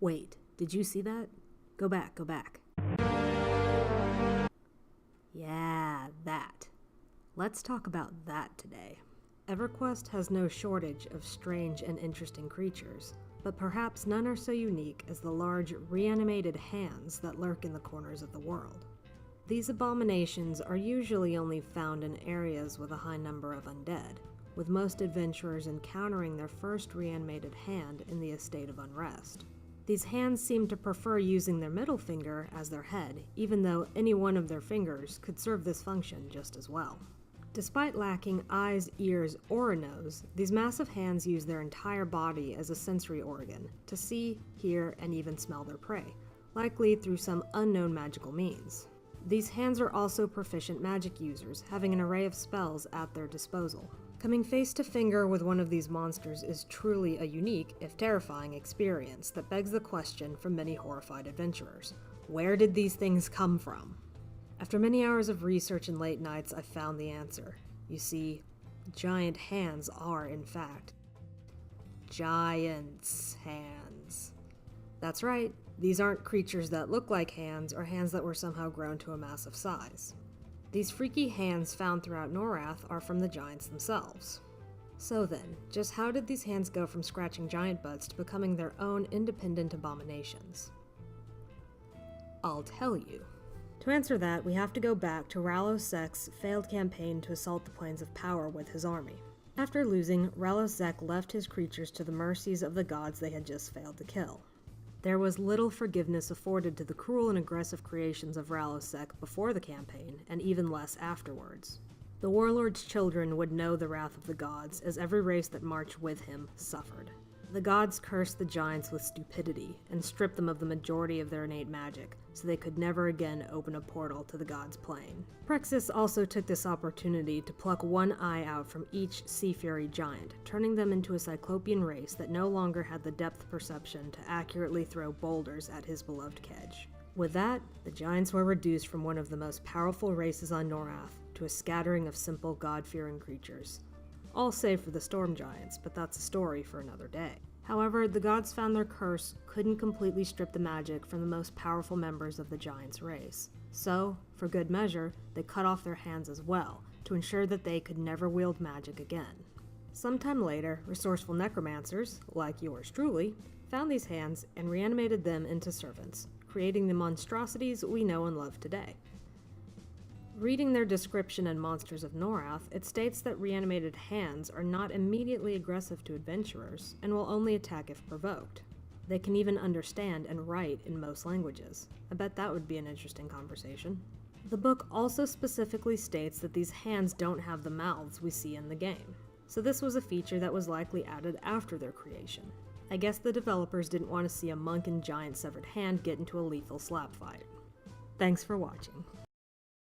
Wait, did you see that? Go back. Yeah, that. Let's talk about that today. Everquest has no shortage of strange and interesting creatures, but perhaps none are so unique as the large reanimated hands that lurk in the corners of the world. These abominations are usually only found in areas with a high number of undead, with most adventurers encountering their first reanimated hand in the estate of Unrest. These hands seem to prefer using their middle finger as their head, even though any one of their fingers could serve this function just as well. Despite lacking eyes, ears, or a nose, these massive hands use their entire body as a sensory organ to see, hear, and even smell their prey, likely through some unknown magical means. These hands are also proficient magic users, having an array of spells at their disposal. Coming face to finger with one of these monsters is truly a unique, if terrifying, experience that begs the question from many horrified adventurers. Where did these things come from? After many hours of research and late nights, I found the answer. You see, giant hands are, in fact, giants' hands. That's right, these aren't creatures that look like hands or hands that were somehow grown to a massive size. These freaky hands found throughout Norrath are from the giants themselves. So then, just how did these hands go from scratching giant butts to becoming their own independent abominations? I'll tell you. To answer that, we have to go back to Rallos Zek's failed campaign to assault the Plains of Power with his army. After losing, Rallos Zek left his creatures to the mercies of the gods they had just failed to kill. There was little forgiveness afforded to the cruel and aggressive creations of Rallos Zek before the campaign, and even less afterwards. The warlord's children would know the wrath of the gods, as every race that marched with him suffered. The gods cursed the giants with stupidity, and stripped them of the majority of their innate magic, so they could never again open a portal to the gods' plane. Praxis also took this opportunity to pluck one eye out from each sea fury giant, turning them into a cyclopean race that no longer had the depth perception to accurately throw boulders at his beloved Kedge. With that, the giants were reduced from one of the most powerful races on Norrath to a scattering of simple god-fearing creatures. All save for the storm giants, but that's a story for another day. However, the gods found their curse couldn't completely strip the magic from the most powerful members of the giants' race. So, for good measure, they cut off their hands as well, to ensure that they could never wield magic again. Sometime later, resourceful necromancers, like yours truly, found these hands and reanimated them into servants, creating the monstrosities we know and love today. Reading their description in Monsters of Norrath, it states that reanimated hands are not immediately aggressive to adventurers, and will only attack if provoked. They can even understand and write in most languages. I bet that would be an interesting conversation. The book also specifically states that these hands don't have the mouths we see in the game, so this was a feature that was likely added after their creation. I guess the developers didn't want to see a monk and giant severed hand get into a lethal slap fight. Thanks for watching.